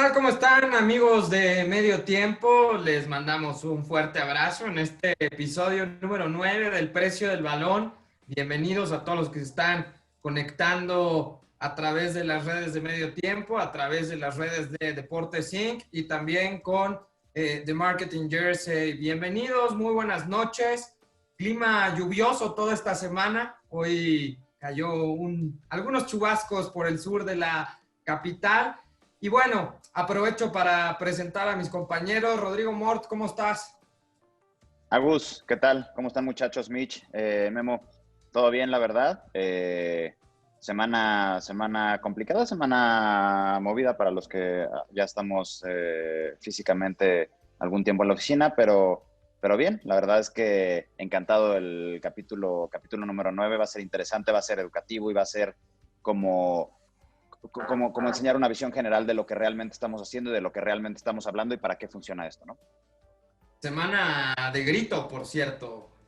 tal? ¿Cómo están, amigos de Medio Tiempo? Les mandamos un fuerte abrazo en este episodio número 9 del Precio del Balón. Bienvenidos a todos los que se están conectando a través de las redes de Medio Tiempo, a través de las redes de Deportes Inc. y también con The Marketing Jersey. Bienvenidos, muy buenas noches. Clima lluvioso toda esta semana. Hoy cayó algunos chubascos por el sur de la capital. Y bueno, aprovecho para presentar a mis compañeros. Rodrigo Mort, ¿cómo estás? Agus, ¿qué tal? ¿Cómo están, muchachos? Mitch, Memo, todo bien, la verdad. Semana complicada, semana movida para los que ya estamos físicamente algún tiempo en la oficina, pero bien, la verdad es que encantado el capítulo número 9. Va a ser interesante, va a ser educativo y va a ser como enseñar una visión general de lo que realmente estamos haciendo y de lo que realmente estamos hablando y para qué funciona esto, ¿no? Semana de grito, por cierto.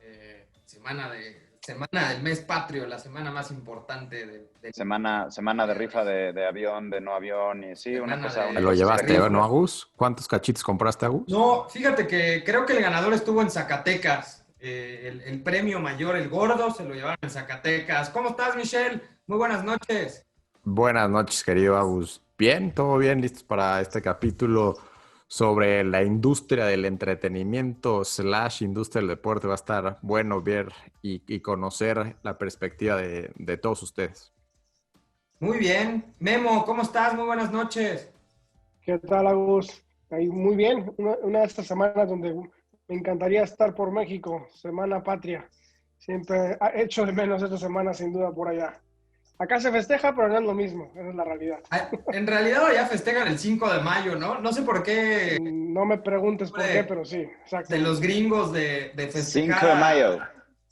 Semana del mes patrio, la semana más importante de Semana de rifa de avión, de no avión, y sí, una cosa Te lo llevaste, rifa. ¿no, Agus? ¿Cuántos cachitos compraste, Agus? No, fíjate que creo que el ganador estuvo en Zacatecas. El premio mayor, el gordo, se lo llevaron en Zacatecas. ¿Cómo estás, Michelle? Muy buenas noches. Buenas noches, querido Agus. Bien, todo bien, listos para este capítulo sobre la industria del entretenimiento / industria del deporte. Va a estar bueno ver y conocer la perspectiva de todos ustedes. Muy bien. Memo, ¿cómo estás? Muy buenas noches. ¿Qué tal, Agus? Ahí, muy bien. Una de estas semanas donde me encantaría estar por México, Semana Patria. Siempre he hecho de menos esta semana, sin duda, por allá. Acá se festeja, pero no es lo mismo. Esa es la realidad. En realidad ya festejan el 5 de mayo, ¿no? No sé por qué. No me preguntes por qué, pero sí, exacto. De los gringos de festejar 5 de mayo.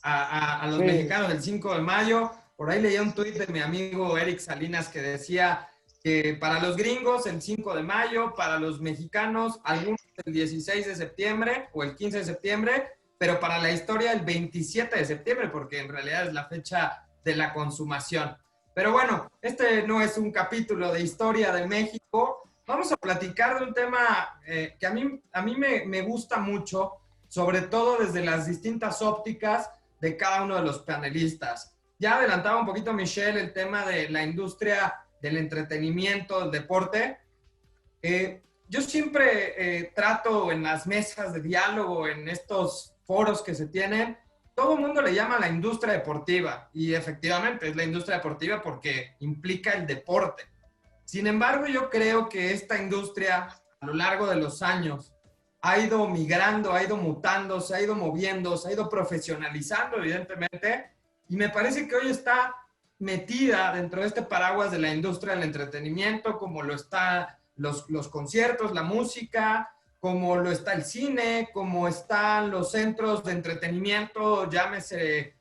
A los mexicanos el 5 de mayo. Por ahí leía un tuit de mi amigo Eric Salinas que decía que para los gringos el 5 de mayo, para los mexicanos algunos el 16 de septiembre o el 15 de septiembre, pero para la historia el 27 de septiembre, porque en realidad es la fecha de la consumación. Pero bueno, este no es un capítulo de historia de México. Vamos a platicar de un tema que a mí me gusta mucho, sobre todo desde las distintas ópticas de cada uno de los panelistas. Ya adelantaba un poquito Michelle el tema de la industria del entretenimiento, del deporte. Yo siempre trato en las mesas de diálogo, en estos foros que se tienen, todo el mundo le llama la industria deportiva y efectivamente es la industria deportiva porque implica el deporte. Sin embargo, yo creo que esta industria a lo largo de los años ha ido migrando, ha ido mutando, se ha ido moviendo, se ha ido profesionalizando evidentemente y me parece que hoy está metida dentro de este paraguas de la industria del entretenimiento como lo está los conciertos, la música, como lo está el cine, como están los centros de entretenimiento, llámese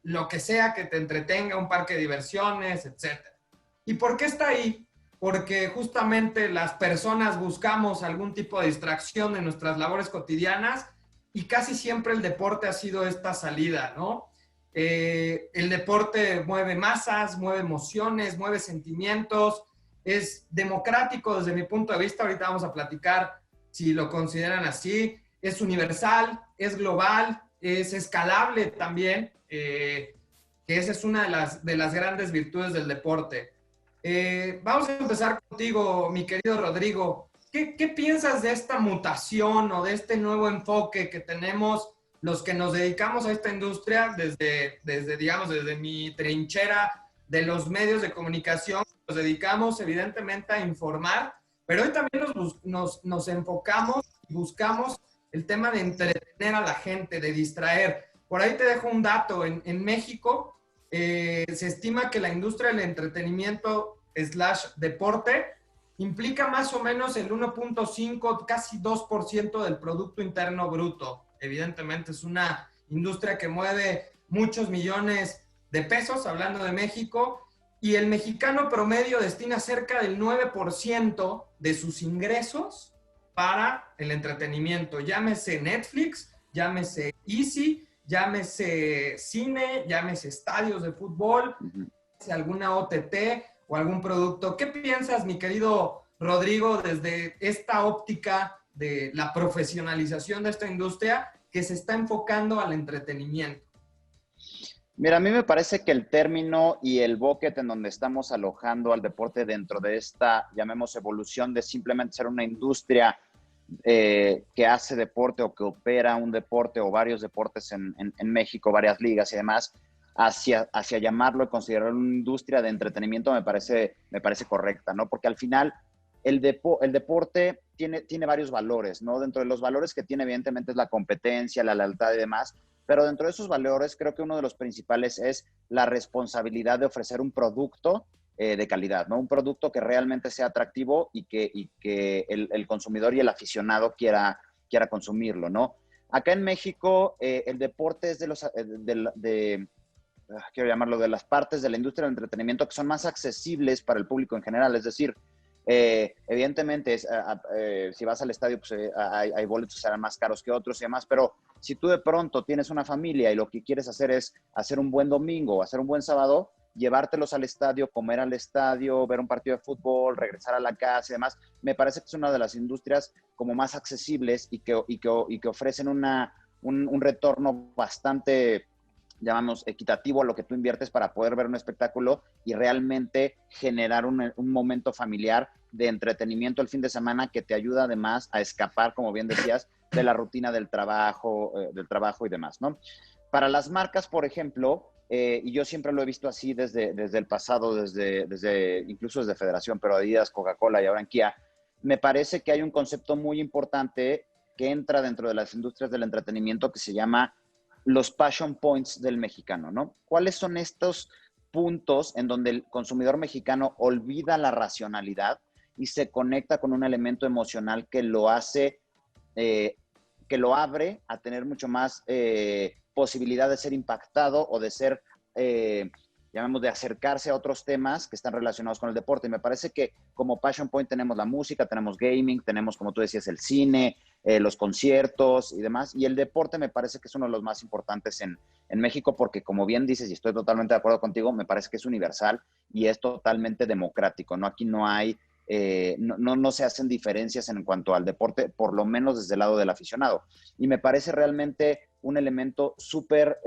lo que sea que te entretenga, un parque de diversiones, etc. ¿Y por qué está ahí? Porque justamente las personas buscamos algún tipo de distracción en nuestras labores cotidianas y casi siempre el deporte ha sido esta salida, ¿no? El deporte mueve masas, mueve emociones, mueve sentimientos, es democrático desde mi punto de vista, ahorita vamos a platicar si lo consideran así, es universal, es global, es escalable también, que esa es una de las grandes virtudes del deporte. Vamos a empezar contigo, mi querido Rodrigo. ¿Qué piensas de esta mutación o de este nuevo enfoque que tenemos los que nos dedicamos a esta industria desde mi trinchera de los medios de comunicación? Nos dedicamos evidentemente a informar, pero hoy también nos enfocamos y buscamos el tema de entretener a la gente, de distraer. Por ahí te dejo un dato. En México se estima que la industria del entretenimiento / deporte implica más o menos el 1.5, casi 2% del Producto Interno Bruto. Evidentemente es una industria que mueve muchos millones de pesos, hablando de México, y el mexicano promedio destina cerca del 9% de sus ingresos para el entretenimiento. Llámese Netflix, llámese Easy, llámese cine, llámese estadios de fútbol, llámese alguna OTT o algún producto. ¿Qué piensas, mi querido Rodrigo, desde esta óptica de la profesionalización de esta industria que se está enfocando al entretenimiento? Mira, a mí me parece que el término y el bucket en donde estamos alojando al deporte dentro de esta, llamemos, evolución de simplemente ser una industria que hace deporte o que opera un deporte o varios deportes en México, varias ligas y demás, hacia llamarlo y considerarlo una industria de entretenimiento me parece correcta, ¿no? Porque al final el deporte tiene varios valores, ¿no? Dentro de los valores que tiene, evidentemente, es la competencia, la lealtad y demás, pero dentro de esos valores creo que uno de los principales es la responsabilidad de ofrecer un producto de calidad, ¿no? Un producto que realmente sea atractivo y que el consumidor y el aficionado quiera consumirlo, ¿no? Acá en México, el deporte es quiero llamarlo, de las partes de la industria del entretenimiento que son más accesibles para el público en general. Es decir, evidentemente, si vas al estadio, pues hay boletos que serán más caros que otros y demás, pero si tú de pronto tienes una familia y lo que quieres hacer es hacer un buen domingo, hacer un buen sábado, llevártelos al estadio, comer al estadio, ver un partido de fútbol, regresar a la casa y demás, me parece que es una de las industrias como más accesibles y que ofrecen un retorno bastante, llamamos, equitativo a lo que tú inviertes para poder ver un espectáculo y realmente generar un momento familiar de entretenimiento el fin de semana que te ayuda además a escapar, como bien decías, de la rutina del trabajo y demás, ¿no? Para las marcas, por ejemplo, y yo siempre lo he visto así desde el pasado, incluso desde Federación, pero Adidas, Coca-Cola y ahora en Kia, me parece que hay un concepto muy importante que entra dentro de las industrias del entretenimiento que se llama los passion points del mexicano, ¿no? ¿Cuáles son estos puntos en donde el consumidor mexicano olvida la racionalidad y se conecta con un elemento emocional que lo hace, que lo abre a tener mucho más posibilidad de ser impactado o de ser, llamemos, de acercarse a otros temas que están relacionados con el deporte? Y me parece que como passion point tenemos la música, tenemos gaming, tenemos, como tú decías, el cine, los conciertos y demás. Y el deporte me parece que es uno de los más importantes en México porque, como bien dices, y estoy totalmente de acuerdo contigo, me parece que es universal y es totalmente democrático, ¿no? Aquí no hay, no se hacen diferencias en cuanto al deporte, por lo menos desde el lado del aficionado. Y me parece realmente un elemento súper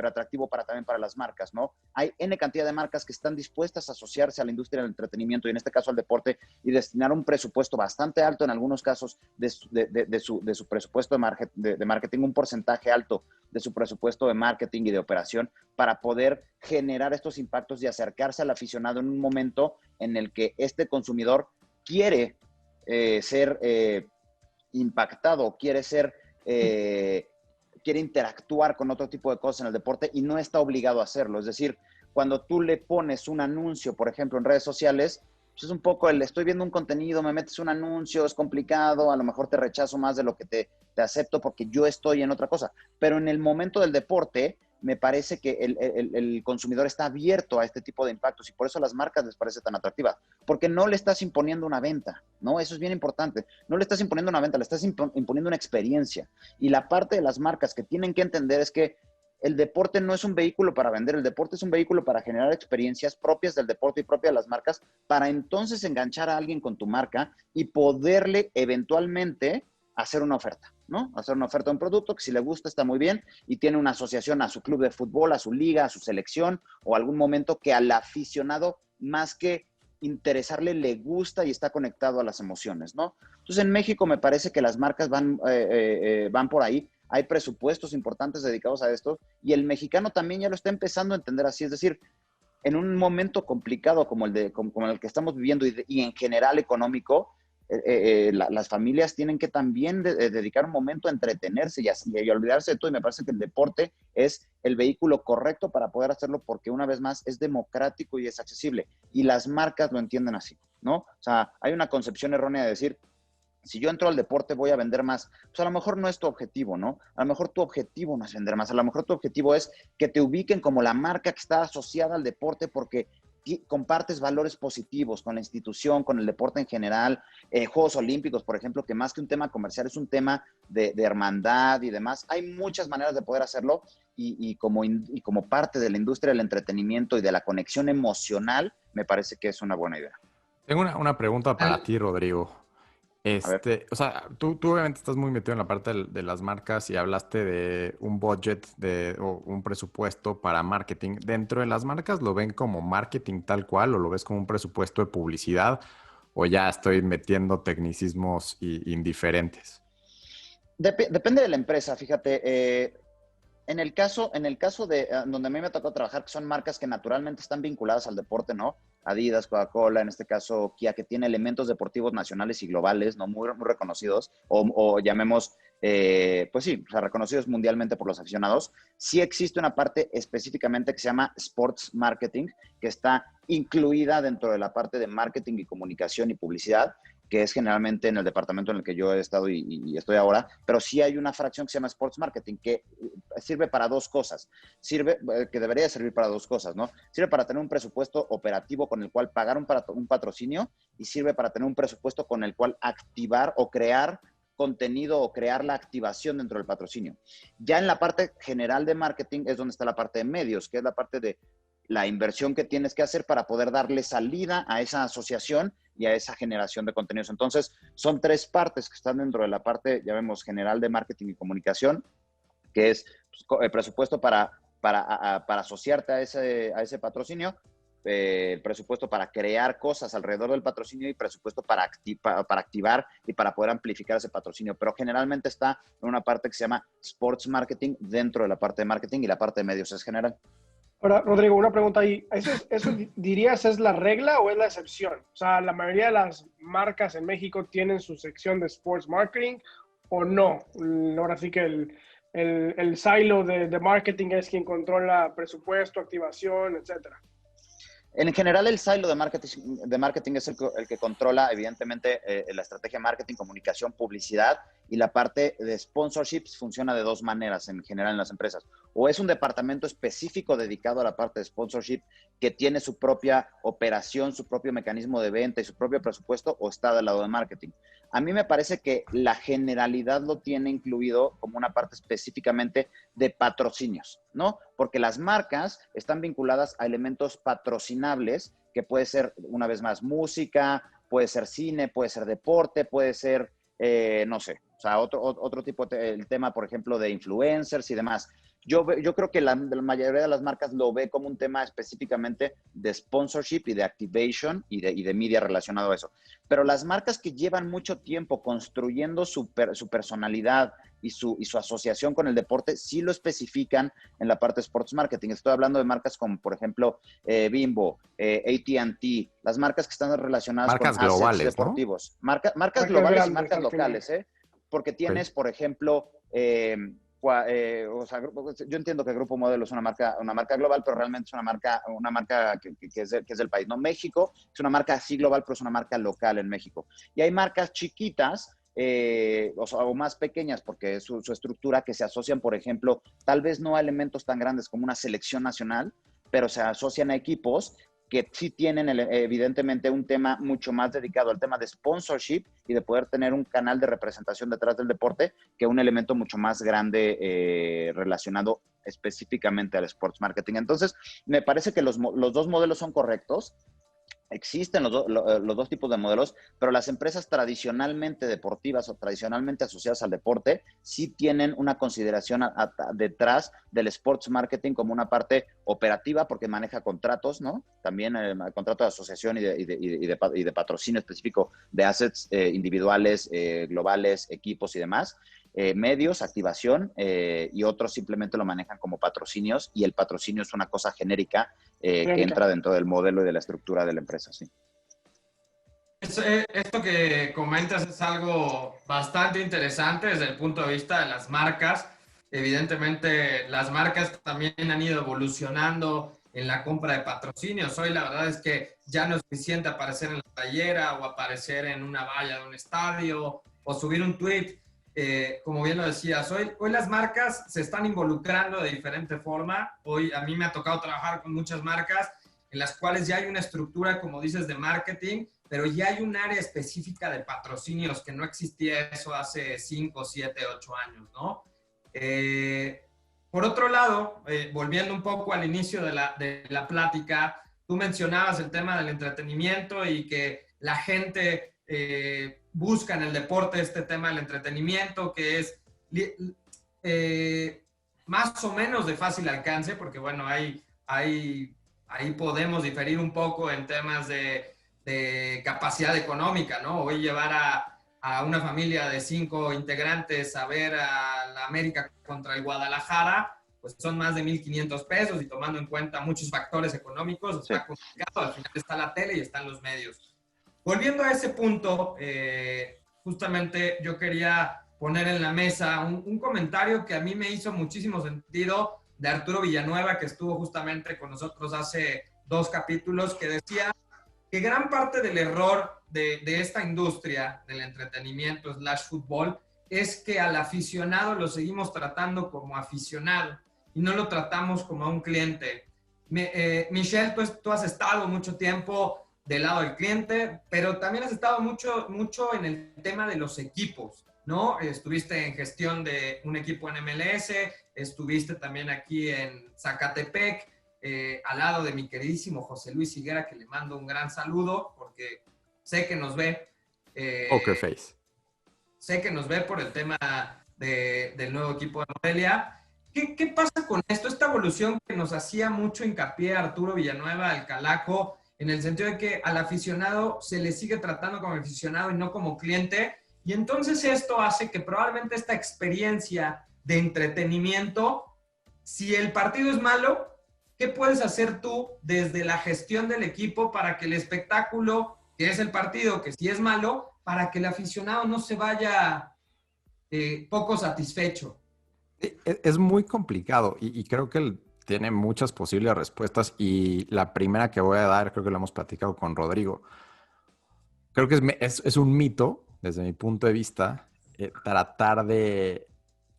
atractivo también para las marcas, ¿no? Hay N cantidad de marcas que están dispuestas a asociarse a la industria del entretenimiento y en este caso al deporte y destinar un presupuesto bastante alto, en algunos casos de su presupuesto de marketing, un porcentaje alto de su presupuesto de marketing y de operación para poder generar estos impactos y acercarse al aficionado en un momento en el que este consumidor quiere ser impactado, quiere interactuar con otro tipo de cosas en el deporte y no está obligado a hacerlo. Es decir, cuando tú le pones un anuncio, por ejemplo, en redes sociales, pues es un poco estoy viendo un contenido, me metes un anuncio, es complicado, a lo mejor te rechazo más de lo que te acepto porque yo estoy en otra cosa. Pero en el momento del deporte, me parece que el consumidor está abierto a este tipo de impactos y por eso a las marcas les parece tan atractiva, porque no le estás imponiendo una venta, ¿no? Eso es bien importante. No le estás imponiendo una venta, le estás imponiendo una experiencia. Y la parte de las marcas que tienen que entender es que el deporte no es un vehículo para vender, el deporte es un vehículo para generar experiencias propias del deporte y propias de las marcas, para entonces enganchar a alguien con tu marca y poderle eventualmente hacer una oferta, ¿no? Hacer una oferta de un producto que si le gusta está muy bien y tiene una asociación a su club de fútbol, a su liga, a su selección o algún momento que al aficionado más que interesarle le gusta y está conectado a las emociones, ¿no? Entonces en México me parece que las marcas van por ahí. Hay presupuestos importantes dedicados a esto y el mexicano también ya lo está empezando a entender así. Es decir, en un momento complicado como el que estamos viviendo y en general económico, las familias tienen que también dedicar un momento a entretenerse y olvidarse de todo. Y me parece que el deporte es el vehículo correcto para poder hacerlo porque, una vez más, es democrático y es accesible. Y las marcas lo entienden así, ¿no? O sea, hay una concepción errónea de decir, si yo entro al deporte voy a vender más. Pues a lo mejor no es tu objetivo, ¿no? A lo mejor tu objetivo no es vender más. A lo mejor tu objetivo es que te ubiquen como la marca que está asociada al deporte porque compartes valores positivos con la institución, con el deporte en general. Juegos Olímpicos, por ejemplo, que más que un tema comercial es un tema de hermandad y demás. Hay muchas maneras de poder hacerlo y como parte de la industria del entretenimiento y de la conexión emocional, me parece que es una buena idea. Tengo una pregunta para ti, Rodrigo. A ver. O sea, tú obviamente estás muy metido en la parte de las marcas y hablaste de un budget o un presupuesto para marketing. ¿Dentro de las marcas lo ven como marketing tal cual o lo ves como un presupuesto de publicidad o ya estoy metiendo tecnicismos indiferentes? Depende de la empresa, fíjate. En el caso de donde a mí me tocó trabajar, que son marcas que naturalmente están vinculadas al deporte, ¿no? Adidas, Coca-Cola, en este caso Kia, que tiene elementos deportivos nacionales y globales, ¿no? Muy, muy reconocidos, o llamemos, pues sí, o sea, reconocidos mundialmente por los aficionados. Sí existe una parte específicamente que se llama Sports Marketing, que está incluida dentro de la parte de marketing y comunicación y publicidad, que es generalmente en el departamento en el que yo he estado y estoy ahora, pero sí hay una fracción que se llama Sports Marketing, que sirve para dos cosas, que debería servir para dos cosas, ¿no? Sirve para tener un presupuesto operativo con el cual pagar un patrocinio y sirve para tener un presupuesto con el cual activar o crear contenido o crear la activación dentro del patrocinio. Ya en la parte general de marketing es donde está la parte de medios, que es la parte de la inversión que tienes que hacer para poder darle salida a esa asociación y a esa generación de contenidos. Entonces, son tres partes que están dentro de la parte, ya vemos, general de marketing y comunicación, que es el presupuesto para asociarte a ese patrocinio, el presupuesto para crear cosas alrededor del patrocinio y presupuesto para activar y para poder amplificar ese patrocinio. Pero generalmente está en una parte que se llama Sports Marketing dentro de la parte de marketing y la parte de medios es general. Ahora, Rodrigo, una pregunta ahí. ¿Eso dirías es la regla o es la excepción? O sea, ¿la mayoría de las marcas en México tienen su sección de sports marketing o no? Ahora sí que el silo de marketing es quien controla presupuesto, activación, etcétera. En general, el silo de marketing es el que controla, evidentemente, la estrategia de marketing, comunicación, publicidad, y la parte de sponsorships funciona de dos maneras en general en las empresas. O es un departamento específico dedicado a la parte de sponsorship que tiene su propia operación, su propio mecanismo de venta y su propio presupuesto, o está del lado de marketing. A mí me parece que la generalidad lo tiene incluido como una parte específicamente de patrocinios, ¿no? Porque las marcas están vinculadas a elementos patrocinables, que puede ser, una vez más, música, puede ser cine, puede ser deporte, puede ser, no sé, o sea, otro tipo, el tema, por ejemplo, de influencers y demás. Yo creo que la mayoría de las marcas lo ve como un tema específicamente de sponsorship y de activation y de media relacionado a eso. Pero las marcas que llevan mucho tiempo construyendo su personalidad y su asociación con el deporte, sí lo especifican en la parte de sports marketing. Estoy hablando de marcas como, por ejemplo, Bimbo, AT&T, las marcas que están relacionadas Marcas con assets globales, deportivos. Marcas Marcas globales grandes, y marcas locales, porque tienes, por ejemplo, o sea, yo entiendo que el Grupo Modelo es una marca global, pero realmente es una marca que es del país, ¿no? México es una marca así global, pero es una marca local en México. Y hay marcas chiquitas, o más pequeñas, porque es su estructura, que se asocian, por ejemplo, tal vez no a elementos tan grandes como una selección nacional, pero se asocian a equipos que sí tienen evidentemente un tema mucho más dedicado al tema de sponsorship y de poder tener un canal de representación detrás del deporte, que un elemento mucho más grande relacionado específicamente al sports marketing. Entonces, me parece que los dos modelos son correctos. Existen los dos tipos de modelos, pero las empresas tradicionalmente deportivas o tradicionalmente asociadas al deporte sí tienen una consideración detrás del sports marketing como una parte operativa, porque maneja contratos, ¿no? También contrato de asociación y de patrocinio específico de assets individuales, globales, equipos y demás. Medios, activación, y otros simplemente lo manejan como patrocinios, y el patrocinio es una cosa genérica que entra dentro del modelo y de la estructura de la empresa, sí. Esto que comentas es algo bastante interesante desde el punto de vista de las marcas. Evidentemente, las marcas también han ido evolucionando en la compra de patrocinios. Hoy la verdad es que ya no es suficiente aparecer en la playera o aparecer en una valla de un estadio o subir un tweet. Como bien lo decías, hoy las marcas se están involucrando de diferente forma. Hoy a mí me ha tocado trabajar con muchas marcas en las cuales ya hay una estructura, como dices, de marketing, pero ya hay un área específica de patrocinios, que no existía eso hace 5, 7, 8 años, ¿no? Por otro lado, volviendo un poco al inicio de la plática, tú mencionabas el tema del entretenimiento y que la gente busca en el deporte este tema del entretenimiento, que es más o menos de fácil alcance, porque bueno, ahí podemos diferir un poco en temas de capacidad económica, ¿no? Hoy llevar a una familia de 5 integrantes a ver a la América contra el Guadalajara, pues son más de 1,500 pesos, y tomando en cuenta muchos factores económicos, está complicado. Al final está la tele y están los medios. Volviendo a ese punto, justamente yo quería poner en la mesa un comentario que a mí me hizo muchísimo sentido, de Arturo Villanueva, que estuvo justamente con nosotros hace 2 capítulos, que decía que gran parte del error de esta industria del entretenimiento / fútbol es que al aficionado lo seguimos tratando como aficionado y no lo tratamos como a un cliente. Michelle, pues tú has estado mucho tiempo del lado del cliente, pero también has estado mucho en el tema de los equipos, ¿no? Estuviste en gestión de un equipo en MLS, estuviste también aquí en Zacatepec, al lado de mi queridísimo José Luis Higuera, que le mando un gran saludo, porque sé que nos ve. Poker face. Sé que nos ve por el tema del nuevo equipo de Morelia. ¿Qué pasa con esto? Esta evolución que nos hacía mucho hincapié Arturo Villanueva, el Calaco, en el sentido de que al aficionado se le sigue tratando como aficionado y no como cliente. Y entonces esto hace que probablemente esta experiencia de entretenimiento, si el partido es malo, ¿qué puedes hacer tú desde la gestión del equipo para que el espectáculo, que es el partido, que si es malo, para que el aficionado no se vaya poco satisfecho? Es muy complicado y creo que tiene muchas posibles respuestas, y la primera que voy a dar, creo que lo hemos platicado con Rodrigo. Creo que es un mito, desde mi punto de vista, tratar de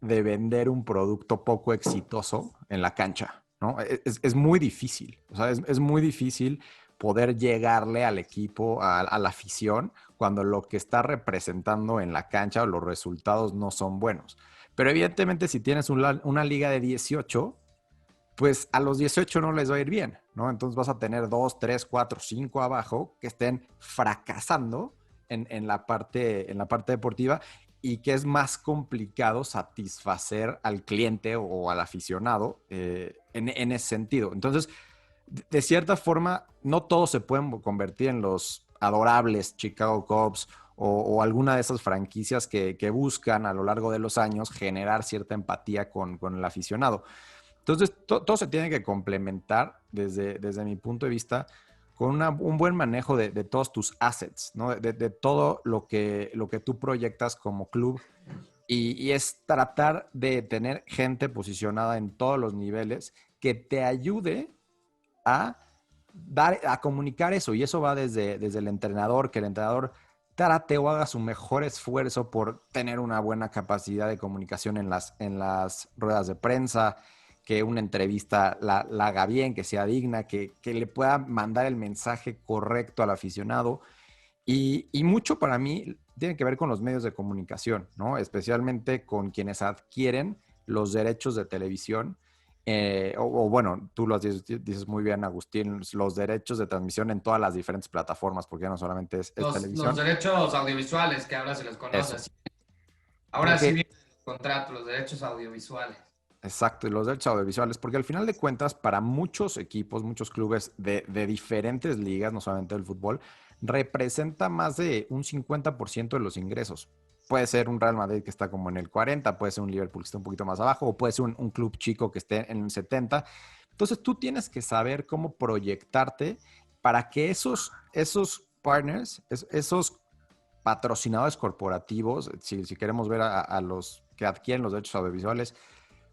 vender un producto poco exitoso en la cancha, ¿no? Es muy difícil, o sea, es muy difícil poder llegarle al equipo, a la afición, cuando lo que está representando en la cancha o los resultados no son buenos. Pero evidentemente, si tienes una liga de 18, pues a los 18 no les va a ir bien, ¿no? Entonces vas a tener 2, 3, 4, 5 abajo que estén fracasando en la parte deportiva, y que es más complicado satisfacer al cliente o al aficionado en ese sentido. Entonces, de cierta forma, no todos se pueden convertir en los adorables Chicago Cubs o alguna de esas franquicias que buscan a lo largo de los años generar cierta empatía con el aficionado. Entonces, todo se tiene que complementar desde mi punto de vista con un buen manejo de todos tus assets, ¿no? De todo lo que tú proyectas como club, y es tratar de tener gente posicionada en todos los niveles que te ayude a comunicar eso, y eso va desde el entrenador, que el entrenador trate o haga su mejor esfuerzo por tener una buena capacidad de comunicación en las ruedas de prensa, que una entrevista la haga bien, que sea digna, que le pueda mandar el mensaje correcto al aficionado. Y mucho para mí tiene que ver con los medios de comunicación, ¿no? Especialmente con quienes adquieren los derechos de televisión. Bueno, tú lo dices muy bien, Agustín, los derechos de transmisión en todas las diferentes plataformas, porque ya no solamente es televisión. Los derechos audiovisuales, que ahora se les conoce así. Ahora sí viene el contrato, los derechos audiovisuales. Exacto, y los derechos audiovisuales, porque al final de cuentas, para muchos equipos, muchos clubes de diferentes ligas, no solamente del fútbol, representa más de un 50% de los ingresos. Puede ser un Real Madrid que está como en el 40%, puede ser un Liverpool que está un poquito más abajo, o puede ser un club chico que esté en el 70%. Entonces tú tienes que saber cómo proyectarte para que esos partners, esos patrocinadores corporativos, si queremos ver a los que adquieren los derechos audiovisuales,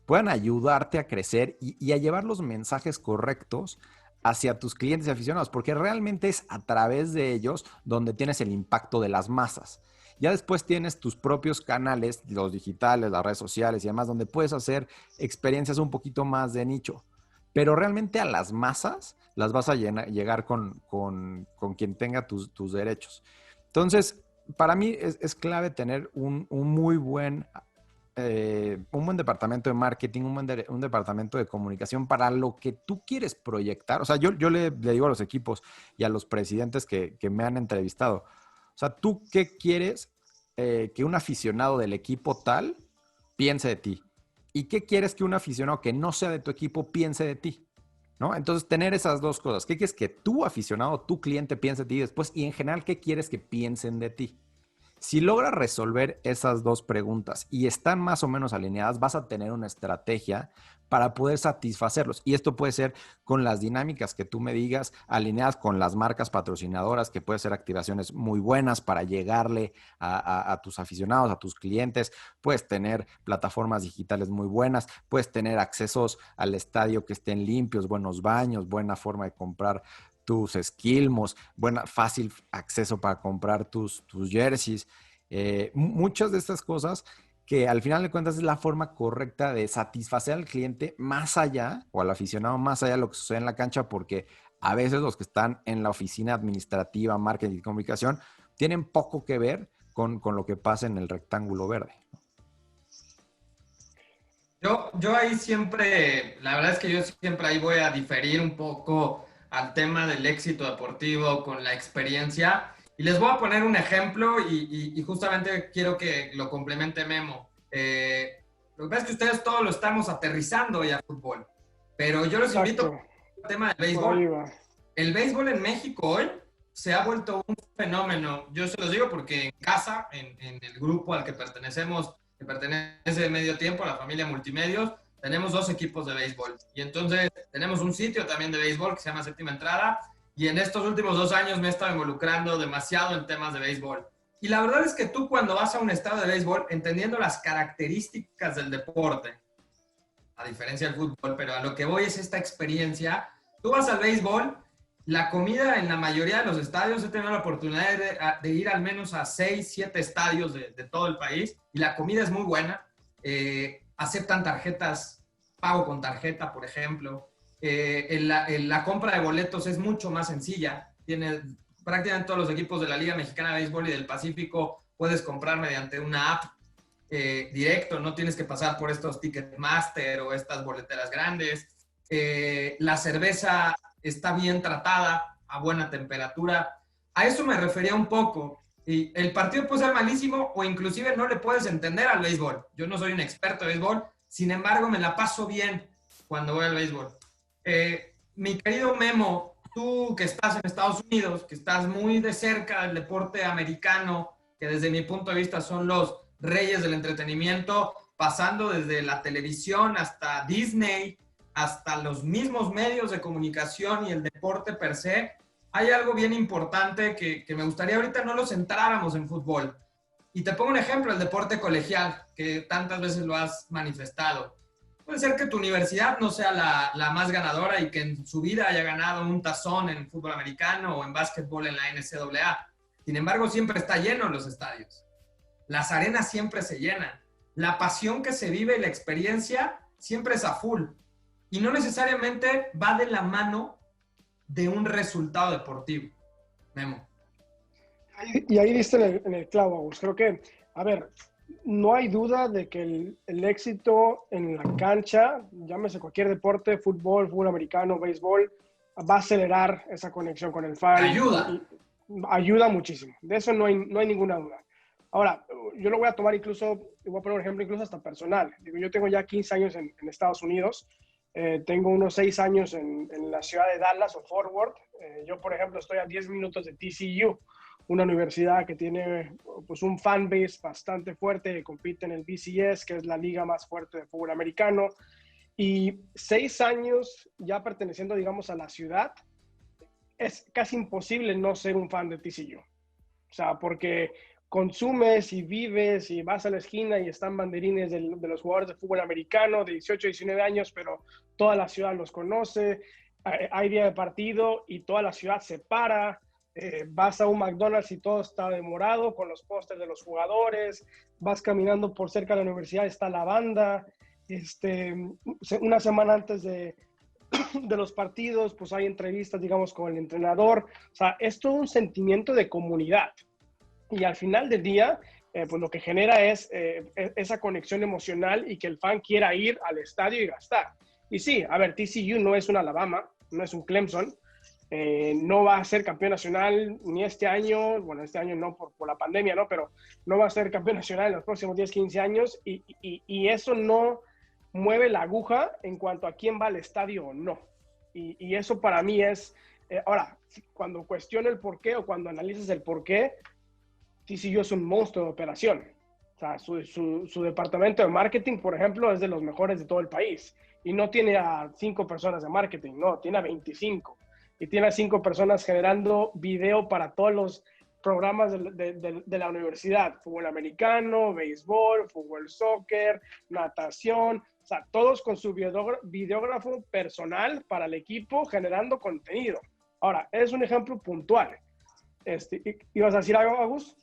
puedan ayudarte a crecer y a llevar los mensajes correctos hacia tus clientes y aficionados, porque realmente es a través de ellos donde tienes el impacto de las masas. Ya después tienes tus propios canales, los digitales, las redes sociales y demás, donde puedes hacer experiencias un poquito más de nicho. Pero realmente a las masas las vas a llegar con quien tenga tus derechos. Entonces, para mí es clave tener un muy buen un buen departamento de marketing, un departamento de comunicación para lo que tú quieres proyectar. O sea, yo le digo a los equipos y a los presidentes que me han entrevistado, o sea, ¿tú qué quieres que un aficionado del equipo tal piense de ti? ¿Y qué quieres que un aficionado que no sea de tu equipo piense de ti? ¿No? Entonces, tener esas dos cosas. ¿Qué quieres que tu aficionado, tu cliente piense de ti después? Y en general, ¿qué quieres que piensen de ti? Si logras resolver esas dos preguntas y están más o menos alineadas, vas a tener una estrategia para poder satisfacerlos. Y esto puede ser con las dinámicas que tú me digas, alineadas con las marcas patrocinadoras, que puede ser activaciones muy buenas para llegarle a tus aficionados, a tus clientes. Puedes tener plataformas digitales muy buenas, puedes tener accesos al estadio que estén limpios, buenos baños, buena forma de comprar tus esquilmos, fácil acceso para comprar tus jerseys. Muchas de estas cosas que al final de cuentas es la forma correcta de satisfacer al cliente más allá, o al aficionado más allá de lo que sucede en la cancha, porque a veces los que están en la oficina administrativa, marketing y comunicación, tienen poco que ver con lo que pasa en el rectángulo verde. Yo ahí siempre, la verdad es que yo siempre ahí voy a diferir un poco al tema del éxito deportivo con la experiencia. Y les voy a poner un ejemplo y justamente quiero que lo complemente Memo. Lo que pasa es que ustedes todos lo estamos aterrizando ya a fútbol, pero yo los invito al tema del béisbol. El béisbol en México hoy se ha vuelto un fenómeno. Yo se los digo porque en casa, en el grupo al que pertenecemos, que pertenece de Medio Tiempo, a la familia Multimedios, tenemos 2 equipos de béisbol. Y entonces tenemos un sitio también de béisbol que se llama Séptima Entrada. Y en estos últimos 2 años me he estado involucrando demasiado en temas de béisbol. Y la verdad es que tú cuando vas a un estadio de béisbol, entendiendo las características del deporte, a diferencia del fútbol, pero a lo que voy es esta experiencia, tú vas al béisbol, la comida en la mayoría de los estadios, he tenido la oportunidad de ir al menos a 6, 7 estadios de todo el país, y la comida es muy buena. Aceptan tarjetas, pago con tarjeta, por ejemplo. La compra de boletos es mucho más sencilla. Prácticamente todos los equipos de la Liga Mexicana de Béisbol y del Pacífico puedes comprar mediante una app directo, no tienes que pasar por estos Ticketmaster o estas boleteras grandes. La cerveza está bien tratada, a buena temperatura. A eso me refería un poco. Y el partido puede ser malísimo o inclusive no le puedes entender al béisbol. Yo no soy un experto de béisbol, sin embargo me la paso bien cuando voy al béisbol. Mi querido Memo, tú que estás en Estados Unidos, que estás muy de cerca del deporte americano, que desde mi punto de vista son los reyes del entretenimiento, pasando desde la televisión hasta Disney, hasta los mismos medios de comunicación y el deporte per se, hay algo bien importante que me gustaría ahorita no lo centráramos en fútbol. Y te pongo un ejemplo, el deporte colegial, que tantas veces lo has manifestado. Puede ser que tu universidad no sea la más ganadora y que en su vida haya ganado un tazón en fútbol americano o en básquetbol en la NCAA. Sin embargo, siempre está lleno en los estadios. Las arenas siempre se llenan. La pasión que se vive y la experiencia siempre es a full. Y no necesariamente va de la mano de un resultado deportivo. Memo. Y ahí diste en el clavo, Agus. Creo que, a ver, no hay duda de que el éxito en la cancha, llámese cualquier deporte, fútbol americano, béisbol, va a acelerar esa conexión con el fan. Ayuda. Ayuda muchísimo. De eso no hay ninguna duda. Ahora, yo lo voy a tomar incluso, voy a poner un ejemplo incluso hasta personal. Digo, yo tengo ya 15 años en Estados Unidos. Tengo unos 6 años en la ciudad de Dallas o Fort Worth. Yo, por ejemplo, estoy a 10 minutos de TCU, una universidad que tiene pues, un fanbase bastante fuerte, que compite en el BCS, que es la liga más fuerte de fútbol americano. Y 6 años ya perteneciendo, digamos, a la ciudad, es casi imposible no ser un fan de TCU. O sea, porque consumes y vives y vas a la esquina y están banderines de los jugadores de fútbol americano de 18, 19 años, pero toda la ciudad los conoce. Hay día de partido y toda la ciudad se para. Vas a un McDonald's y todo está demorado con los pósters de los jugadores. Vas caminando por cerca de la universidad, está la banda. Una semana antes de los partidos, pues hay entrevistas, digamos, con el entrenador. O sea, es todo un sentimiento de comunidad. Y al final del día, pues lo que genera es esa conexión emocional y que el fan quiera ir al estadio y gastar. Y sí, a ver, TCU no es un Alabama, no es un Clemson, no va a ser campeón nacional ni este año, bueno, este año no por la pandemia, ¿no? Pero no va a ser campeón nacional en los próximos 10, 15 años y eso no mueve la aguja en cuanto a quién va al estadio o no. Y eso para mí es, ahora, cuando cuestiono el por qué o cuando analizas el por qué, TCU es un monstruo de operación. O sea, su departamento de marketing, por ejemplo, es de los mejores de todo el país. Y no tiene a 5 personas de marketing, no, tiene a 25. Y tiene a 5 personas generando video para todos los programas de la universidad. Fútbol americano, béisbol, fútbol soccer, natación. O sea, todos con su videógrafo personal para el equipo generando contenido. Ahora, es un ejemplo puntual. ¿Ibas a decir algo, Agus?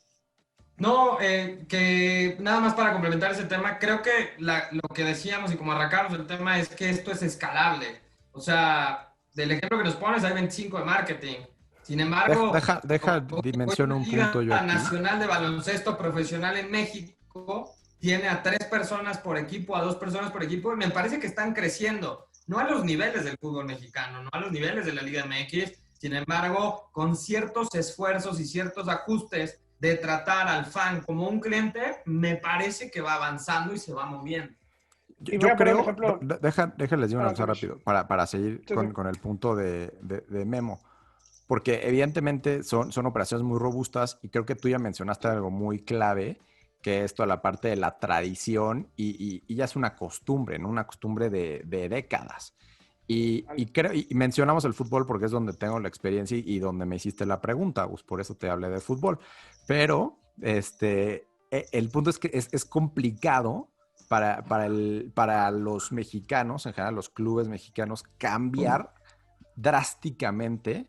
No, que nada más para complementar ese tema, creo que lo que decíamos y como arrancamos el tema es que esto es escalable. O sea, del ejemplo que nos pones hay 25 de marketing. Sin embargo, Deja dimensionar un punto yo la aquí. Nacional de Baloncesto Profesional en México tiene a 3 personas por equipo, a 2 personas por equipo, y me parece que están creciendo. No a los niveles del fútbol mexicano, no a los niveles de la Liga MX, sin embargo, con ciertos esfuerzos y ciertos ajustes de tratar al fan como un cliente, me parece que va avanzando y se va moviendo. Yo creo, déjales decir una cosa rápido, para seguir Sí. con el punto de Memo, porque evidentemente son operaciones muy robustas y creo que tú ya mencionaste algo muy clave, que es toda la parte de la tradición y ya es una costumbre, ¿no? Una costumbre de décadas. Y mencionamos el fútbol porque es donde tengo la experiencia y donde me hiciste la pregunta, pues por eso te hablé de fútbol. Pero el punto es que es complicado para los mexicanos, en general los clubes mexicanos, cambiar drásticamente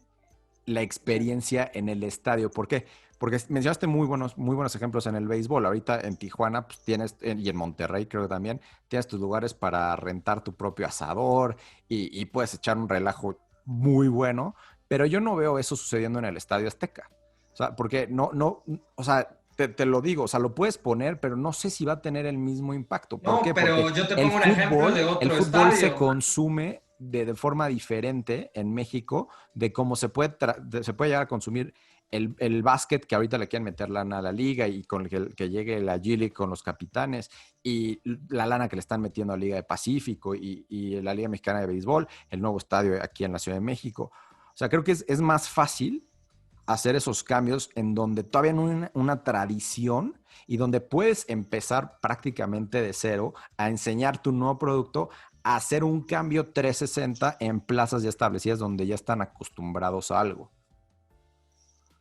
la experiencia en el estadio. ¿Por qué? Porque mencionaste muy buenos ejemplos en el béisbol. Ahorita en Tijuana pues, y en Monterrey creo que también, tienes tus lugares para rentar tu propio asador y puedes echar un relajo muy bueno, pero yo no veo eso sucediendo en el Estadio Azteca. O sea, porque o sea, te lo digo, o sea, lo puedes poner, pero no sé si va a tener el mismo impacto. ¿Por qué? Pero Porque yo te pongo un ejemplo de otro el fútbol se estadio. consume de forma diferente en México de cómo se puede llegar a consumir el básquet, que ahorita le quieren meter lana a la liga y con que llegue la G-League con los capitanes y la lana que le están metiendo a la Liga de Pacífico y la Liga Mexicana de Béisbol, el nuevo estadio aquí en la Ciudad de México. O sea, creo que es más fácil hacer esos cambios en donde todavía no hay una tradición y donde puedes empezar prácticamente de cero a enseñar tu nuevo producto, a hacer un cambio 360 en plazas ya establecidas donde ya están acostumbrados a algo.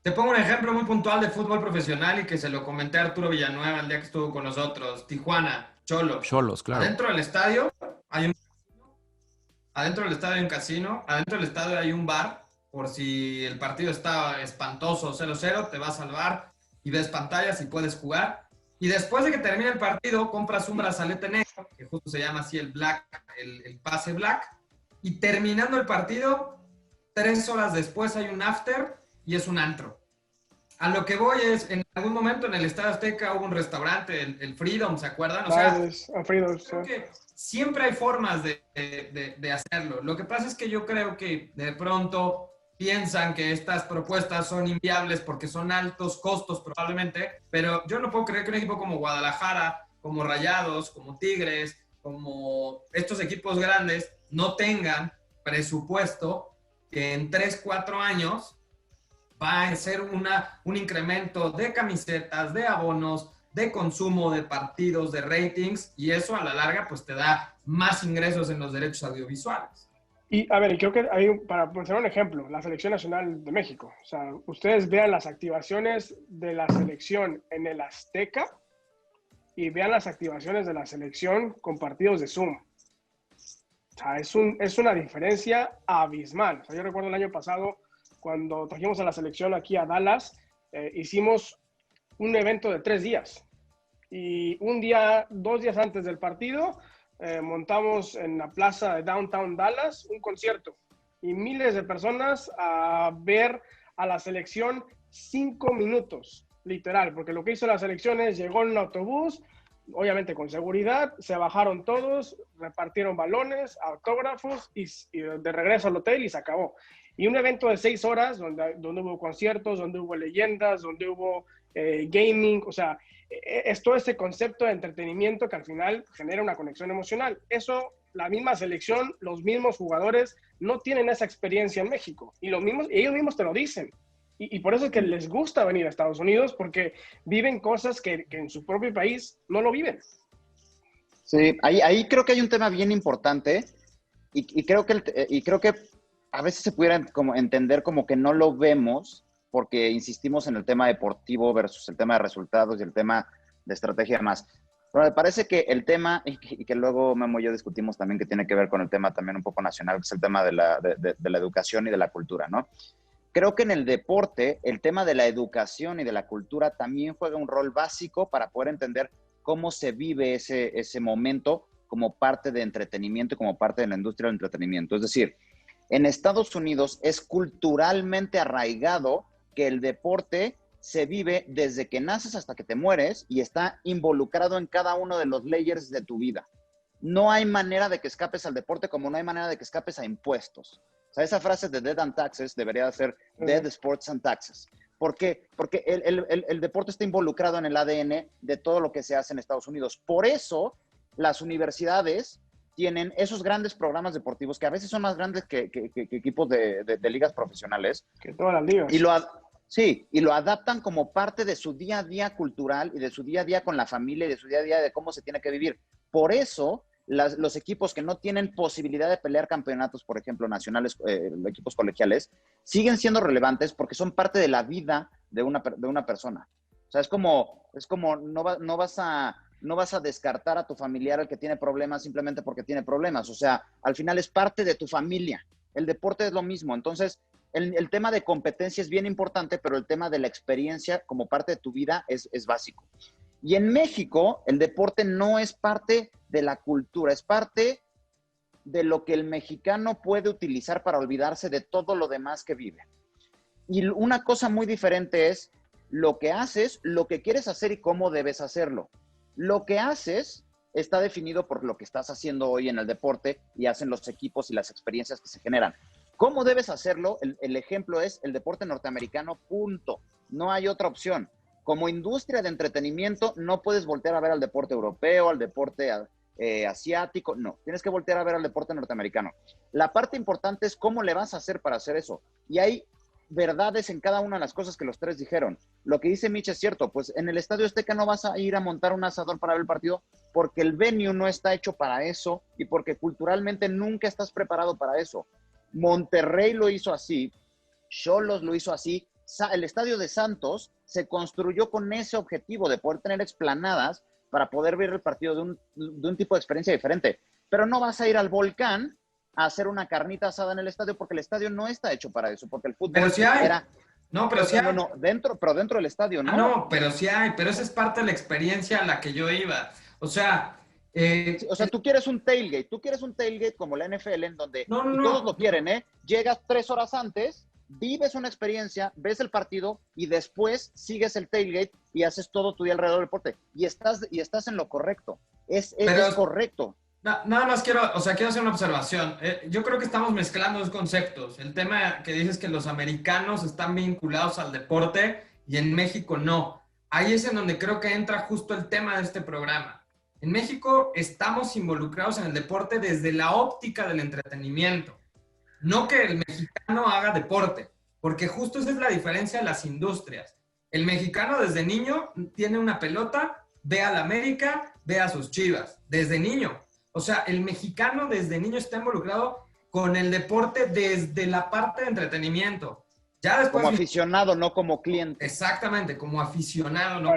Te pongo un ejemplo muy puntual de fútbol profesional y que se lo comenté a Arturo Villanueva el día que estuvo con nosotros. Tijuana, Cholos. Claro. Adentro del estadio hay un casino, adentro del estadio hay un bar, por si el partido está espantoso 0-0, te vas al bar y ves pantallas y puedes jugar. Y después de que termine el partido, compras un brazalete negro, que justo se llama así el pase black, y terminando el partido, 3 horas después hay un after y es un antro. A lo que voy es, en algún momento en el Estadio Azteca hubo un restaurante, el Freedom, ¿se acuerdan? O sea, Freedom, creo que siempre hay formas de hacerlo. Lo que pasa es que yo creo que de pronto piensan que estas propuestas son inviables porque son altos costos probablemente, pero yo no puedo creer que un equipo como Guadalajara, como Rayados, como Tigres, como estos equipos grandes no tengan presupuesto que en 3-4 años va a ser un incremento de camisetas, de abonos, de consumo de partidos, de ratings, y eso a la larga pues te da más ingresos en los derechos audiovisuales. Y a ver, creo que para mencionar un ejemplo, la Selección Nacional de México. O sea, ustedes vean las activaciones de la selección en el Azteca y vean las activaciones de la selección con partidos de Zoom. O sea, es una diferencia abismal. O sea, yo recuerdo el año pasado, cuando trajimos a la selección aquí a Dallas, hicimos un evento de 3 días. Y 2 días antes del partido, montamos en la plaza de Downtown Dallas un concierto. Y miles de personas a ver a la selección 5 minutos. literal, porque lo que hizo la selección es, llegó en un autobús, obviamente con seguridad, se bajaron todos, repartieron balones, autógrafos y de regreso al hotel y se acabó. Y un evento de 6 horas donde hubo conciertos, donde hubo leyendas, donde hubo gaming, o sea, es todo ese concepto de entretenimiento que al final genera una conexión emocional. Eso, la misma selección, los mismos jugadores no tienen esa experiencia en México. Y ellos mismos te lo dicen. Y por eso es que les gusta venir a Estados Unidos, porque viven cosas que en su propio país no lo viven. Sí, ahí creo que hay un tema bien importante y creo que a veces se pudiera como entender como que no lo vemos porque insistimos en el tema deportivo versus el tema de resultados y el tema de estrategia y demás. Pero me parece que el tema, y que luego Memo y yo discutimos también, que tiene que ver con el tema también un poco nacional, que es el tema de la educación y de la cultura, ¿no? Creo que en el deporte, el tema de la educación y de la cultura también juega un rol básico para poder entender cómo se vive ese momento como parte de entretenimiento y como parte de la industria del entretenimiento. Es decir, en Estados Unidos es culturalmente arraigado que el deporte se vive desde que naces hasta que te mueres y está involucrado en cada uno de los layers de tu vida. No hay manera de que escapes al deporte como no hay manera de que escapes a impuestos. O sea, esa frase de Dead and Taxes debería ser Dead Sports and Taxes. ¿Por qué? Porque el deporte está involucrado en el ADN de todo lo que se hace en Estados Unidos. Por eso, las universidades tienen esos grandes programas deportivos que a veces son más grandes que equipos de ligas profesionales. Que todas las ligas. Y lo adaptan como parte de su día a día cultural y de su día a día con la familia y de su día a día de cómo se tiene que vivir. Por eso, los equipos que no tienen posibilidad de pelear campeonatos, por ejemplo, nacionales, equipos colegiales, siguen siendo relevantes porque son parte de la vida de una persona. O sea, es como no vas a descartar a tu familiar el que tiene problemas simplemente porque tiene problemas. O sea, al final es parte de tu familia. El deporte es lo mismo. Entonces, el tema de competencia es bien importante, pero el tema de la experiencia como parte de tu vida es básico. Y en México, el deporte no es parte de la cultura, es parte de lo que el mexicano puede utilizar para olvidarse de todo lo demás que vive. Y una cosa muy diferente es lo que haces, lo que quieres hacer y cómo debes hacerlo. Lo que haces está definido por lo que estás haciendo hoy en el deporte y hacen los equipos y las experiencias que se generan. ¿Cómo debes hacerlo? El ejemplo es el deporte norteamericano, punto. No hay otra opción. Como industria de entretenimiento, no puedes voltear a ver al deporte europeo, al deporte asiático, no. Tienes que voltear a ver al deporte norteamericano. La parte importante es cómo le vas a hacer para hacer eso. Y hay verdades en cada una de las cosas que los tres dijeron. Lo que dice Mitch es cierto, pues en el Estadio Azteca no vas a ir a montar un asador para ver el partido porque el venue no está hecho para eso y porque culturalmente nunca estás preparado para eso. Monterrey lo hizo así, Xolos lo hizo así, el Estadio de Santos se construyó con ese objetivo de poder tener explanadas para poder ver el partido de un tipo de experiencia diferente. Pero no vas a ir al Volcán a hacer una carnita asada en el estadio porque el estadio no está hecho para eso, porque el fútbol pero sí hay. era... No, pero sí hay. No, dentro del estadio, ¿no? No, pero sí hay, pero esa es parte de la experiencia a la que yo iba. O sea... tú quieres un tailgate como la NFL en donde todos lo quieren, llegas 3 horas antes, vives una experiencia, ves el partido y después sigues el tailgate y haces todo tu día alrededor del deporte y estás en lo correcto, es correcto. Nada más quiero hacer una observación. Yo creo que estamos mezclando dos conceptos. El tema que dices que los americanos están vinculados al deporte y en México no. Ahí es en donde creo que entra justo el tema de este programa. En México estamos involucrados en el deporte desde la óptica del entretenimiento. No que el mexicano haga deporte, porque justo esa es la diferencia de las industrias. El mexicano desde niño tiene una pelota, ve a la América, ve a sus Chivas, desde niño. O sea, el mexicano desde niño está involucrado con el deporte desde la parte de entretenimiento. Ya después, como aficionado, no como cliente. Exactamente, como aficionado. ¿No?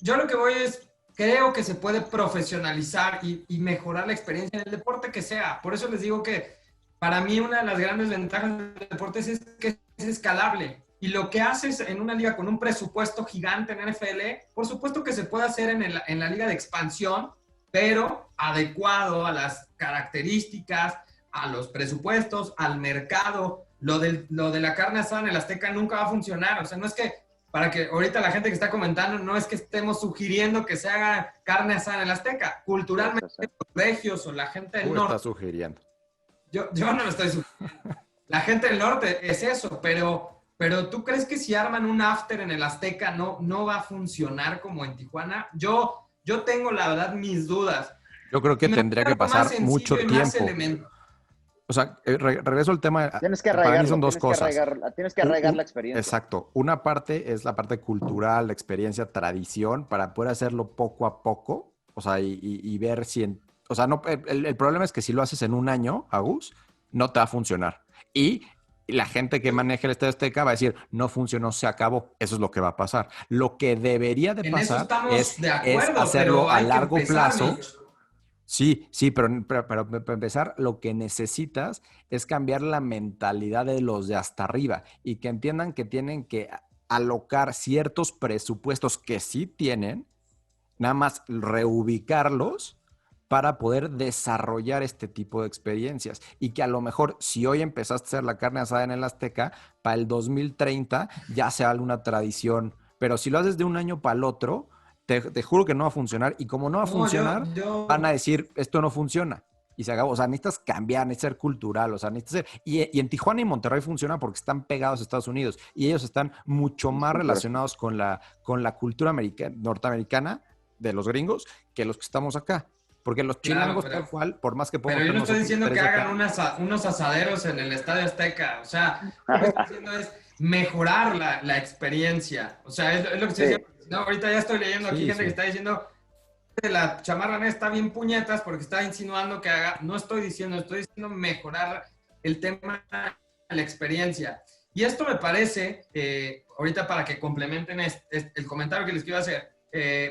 Yo lo que voy es, creo que se puede profesionalizar y mejorar la experiencia en el deporte que sea. Por eso les digo que para mí una de las grandes ventajas del deporte es que es escalable. Y lo que haces en una liga con un presupuesto gigante en NFL, por supuesto que se puede hacer en la liga de expansión, pero adecuado a las características, a los presupuestos, al mercado. Lo de la carne asada en el Azteca nunca va a funcionar. O sea, no es que para que ahorita la gente que está comentando, no es que estemos sugiriendo que se haga carne asada en el Azteca. Culturalmente, los regios o la gente del Tú norte... estás sugiriendo. Yo no lo estoy sugiriendo. La gente del norte es eso, pero ¿tú crees que si arman un after en el Azteca no va a funcionar como en Tijuana? Yo tengo, la verdad, mis dudas. Yo creo que tendría que pasar mucho tiempo. O sea, regreso al tema. Tienes que para mí arraigarlo, son dos cosas. Tienes que arraigar la experiencia. Exacto. Una parte es la parte cultural, la experiencia, tradición, para poder hacerlo poco a poco. O sea, y ver si... o sea, no, el problema es que si lo haces en un año, Agus, no te va a funcionar. Y la gente que maneja el Estadio Azteca va a decir, no funcionó, se acabó. Eso es lo que va a pasar. Lo que debería de pasar es hacerlo a largo plazo. Sí, pero para empezar, lo que necesitas es cambiar la mentalidad de los de hasta arriba y que entiendan que tienen que alocar ciertos presupuestos que sí tienen, nada más reubicarlos para poder desarrollar este tipo de experiencias. Y que a lo mejor, si hoy empezaste a hacer la carne asada en el Azteca, para el 2030 ya sea alguna tradición. Pero si lo haces de un año para el otro, te juro que no va a funcionar. Y como no va a funcionar, van a decir, esto no funciona. Y se acabó. O sea, necesitas cambiar, necesitas ser cultural. O sea, necesitas ser... Y en Tijuana y Monterrey funciona porque están pegados a Estados Unidos. Y ellos están mucho más relacionados con la cultura norteamericana de los gringos que los que estamos acá. Porque los chilangos, tal cual, por más que pongan... Pero yo no estoy diciendo que hagan unos asaderos en el Estadio Azteca. O sea, lo que estoy diciendo es mejorar la experiencia. O sea, es lo que estoy diciendo. No, ahorita ya estoy leyendo aquí gente que está diciendo que la chamarra neta está bien puñetas porque está insinuando que haga... No estoy diciendo mejorar el tema de la experiencia. Y esto me parece, ahorita para que complementen el comentario que les quiero hacer,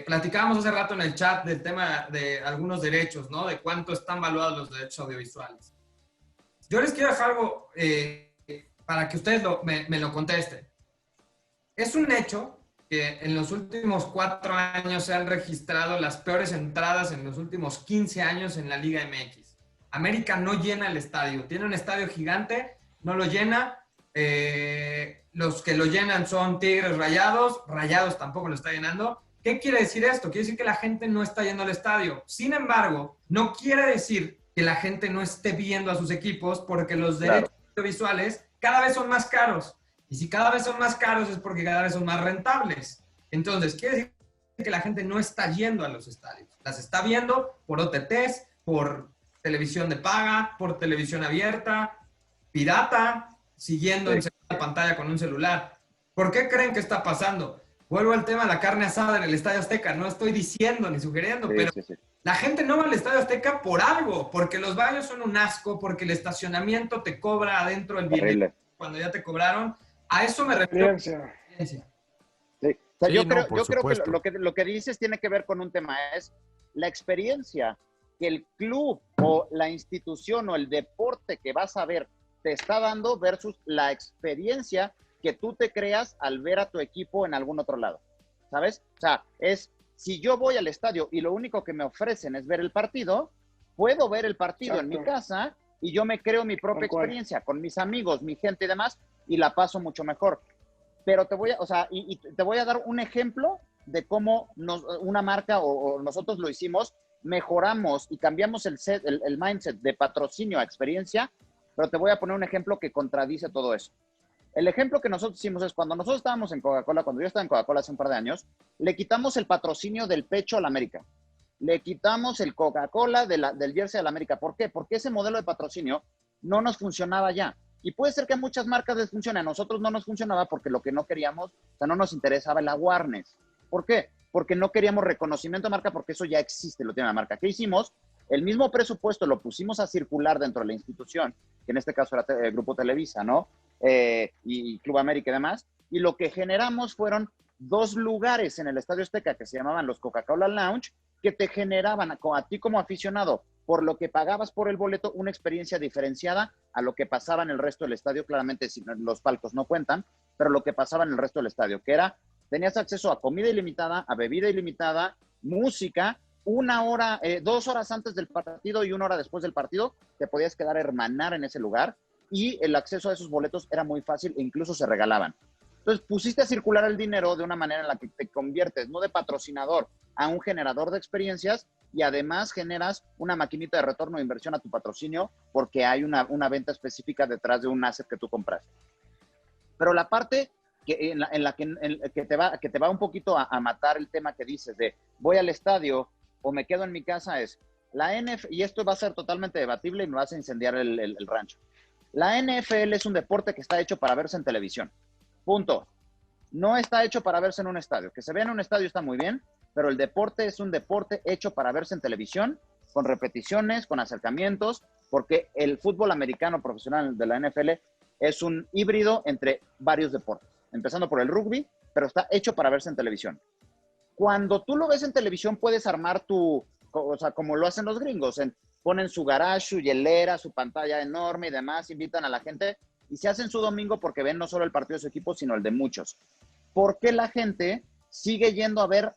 platicábamos hace rato en el chat del tema de algunos derechos, ¿no? De cuánto están valuados los derechos audiovisuales. Yo les quiero dejar algo para que ustedes me lo contesten. Es un hecho que en los últimos 4 años se han registrado las peores entradas en los últimos 15 años en la Liga MX. América no llena el estadio. Tiene un estadio gigante, no lo llena. Los que lo llenan son Tigres, Rayados tampoco lo está llenando. ¿Qué quiere decir esto? Quiere decir que la gente no está yendo al estadio. Sin embargo, no quiere decir que la gente no esté viendo a sus equipos porque los derechos audiovisuales cada vez son más caros. Y si cada vez son más caros es porque cada vez son más rentables. Entonces, quiere decir que la gente no está yendo a los estadios. Las está viendo por OTTs, por televisión de paga, por televisión abierta, pirata, siguiendo en la pantalla con un celular. ¿Por qué creen que está pasando? Vuelvo al tema de la carne asada en el Estadio Azteca. No estoy diciendo ni sugiriendo, pero la gente no va al Estadio Azteca por algo, porque los baños son un asco, porque el estacionamiento te cobra adentro el billete cuando ya te cobraron. A eso me refiero. Sí. O sea, yo creo que lo que dices tiene que ver con un tema, es la experiencia que el club o la institución o el deporte que vas a ver te está dando versus la experiencia que tú te creas al ver a tu equipo en algún otro lado, ¿sabes? O sea, si yo voy al estadio y lo único que me ofrecen es ver el partido, puedo ver el partido en mi casa y yo me creo mi propia experiencia con mis amigos, mi gente y demás, y la paso mucho mejor. Pero te voy a dar un ejemplo de cómo una marca o nosotros lo hicimos, mejoramos y cambiamos el mindset de patrocinio a experiencia, pero te voy a poner un ejemplo que contradice todo eso. El ejemplo que nosotros hicimos es cuando nosotros estábamos en Coca-Cola, cuando yo estaba en Coca-Cola hace un par de años, le quitamos el patrocinio del pecho a la América. Le quitamos el Coca-Cola del jersey a la América. ¿Por qué? Porque ese modelo de patrocinio no nos funcionaba ya. Y puede ser que a muchas marcas les funcione, a nosotros no nos funcionaba porque lo que no queríamos, o sea, no nos interesaba el awareness. ¿Por qué? Porque no queríamos reconocimiento de marca, porque eso ya existe, lo tiene la marca. ¿Qué hicimos? El mismo presupuesto lo pusimos a circular dentro de la institución, que en este caso era el Grupo Televisa, ¿no? Y Club América y demás. Y lo que generamos fueron 2 lugares en el Estadio Azteca que se llamaban los Coca-Cola Lounge, que te generaban a ti como aficionado, por lo que pagabas por el boleto, una experiencia diferenciada a lo que pasaba en el resto del estadio. Claramente los palcos no cuentan, pero lo que pasaba en el resto del estadio, que era, tenías acceso a comida ilimitada, a bebida ilimitada, música, 1 hora, 2 horas antes del partido y 1 hora después del partido, te podías quedar a hermanar en ese lugar, y el acceso a esos boletos era muy fácil e incluso se regalaban. Entonces pusiste a circular el dinero de una manera en la que te conviertes, no de patrocinador, a un generador de experiencias y además generas una maquinita de retorno de inversión a tu patrocinio porque hay una venta específica detrás de un asset que tú compraste. Pero la parte en la que te va un poquito a matar el tema que dices de voy al estadio o me quedo en mi casa es la NFL, y esto va a ser totalmente debatible y me vas a incendiar el rancho. La NFL es un deporte que está hecho para verse en televisión. Punto. No está hecho para verse en un estadio. Que se vea en un estadio está muy bien, pero el deporte es un deporte hecho para verse en televisión, con repeticiones, con acercamientos, porque el fútbol americano profesional de la NFL es un híbrido entre varios deportes, empezando por el rugby, pero está hecho para verse en televisión. Cuando tú lo ves en televisión, puedes armar o sea, como lo hacen los gringos, ponen su garage, su hielera, su pantalla enorme y demás, invitan a la gente y se hacen su domingo porque ven no solo el partido de su equipo, sino el de muchos. ¿Por qué la gente sigue yendo a ver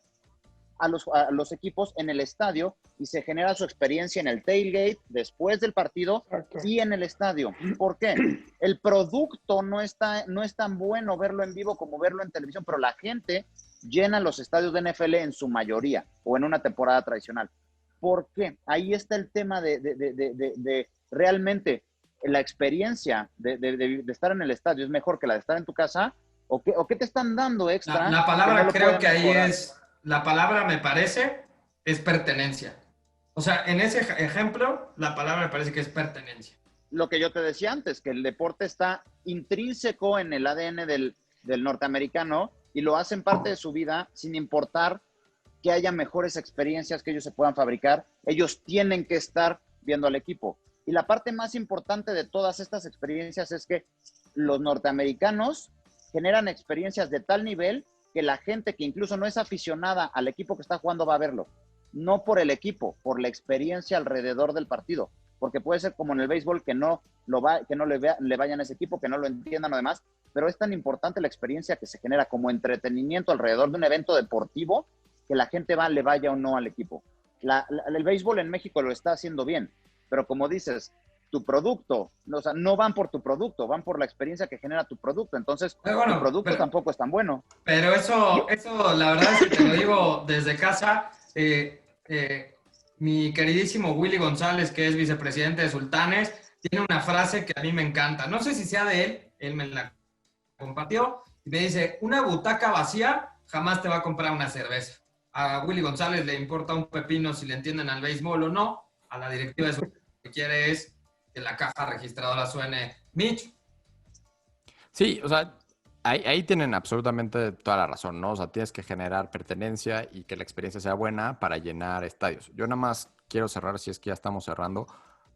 a los equipos en el estadio y se genera su experiencia en el tailgate, después del partido? Exacto. Y en el estadio? ¿Por qué? El producto no es tan bueno verlo en vivo como verlo en televisión, pero la gente llena los estadios de NFL en su mayoría o en una temporada tradicional. ¿Por qué? Ahí está el tema de realmente la experiencia de estar en el estadio es mejor que la de estar en tu casa, o qué te están dando extra. La palabra no creo que mejorar. ahí es, la palabra me parece, es pertenencia. O sea, en ese ejemplo, la palabra me parece que es pertenencia. Lo que yo te decía antes, que el deporte está intrínseco en el ADN del norteamericano y lo hacen parte de su vida sin importar que haya mejores experiencias que ellos se puedan fabricar. Ellos tienen que estar viendo al equipo. Y la parte más importante de todas estas experiencias es que los norteamericanos generan experiencias de tal nivel que la gente que incluso no es aficionada al equipo que está jugando va a verlo. No por el equipo, por la experiencia alrededor del partido. Porque puede ser como en el béisbol que no le vayan a ese equipo, que no lo entiendan o demás, pero es tan importante la experiencia que se genera como entretenimiento alrededor de un evento deportivo que la gente le vaya o no al equipo. El béisbol en México lo está haciendo bien, pero como dices, tu producto, o sea, no van por tu producto, van por la experiencia que genera tu producto. Entonces, tu producto tampoco es tan bueno. Pero eso la verdad es que te lo digo desde casa. Mi queridísimo Willy González, que es vicepresidente de Sultanes, tiene una frase que a mí me encanta. No sé si sea de él me la compartió, y me dice, una butaca vacía jamás te va a comprar una cerveza. A Willy González le importa un pepino si le entienden al béisbol o no. A la directiva de su lo que quiere es que la caja registradora suene. Mitch. Sí, o sea, ahí tienen absolutamente toda la razón, ¿no? O sea, tienes que generar pertenencia y que la experiencia sea buena para llenar estadios. Yo nada más quiero cerrar, si es que ya estamos cerrando,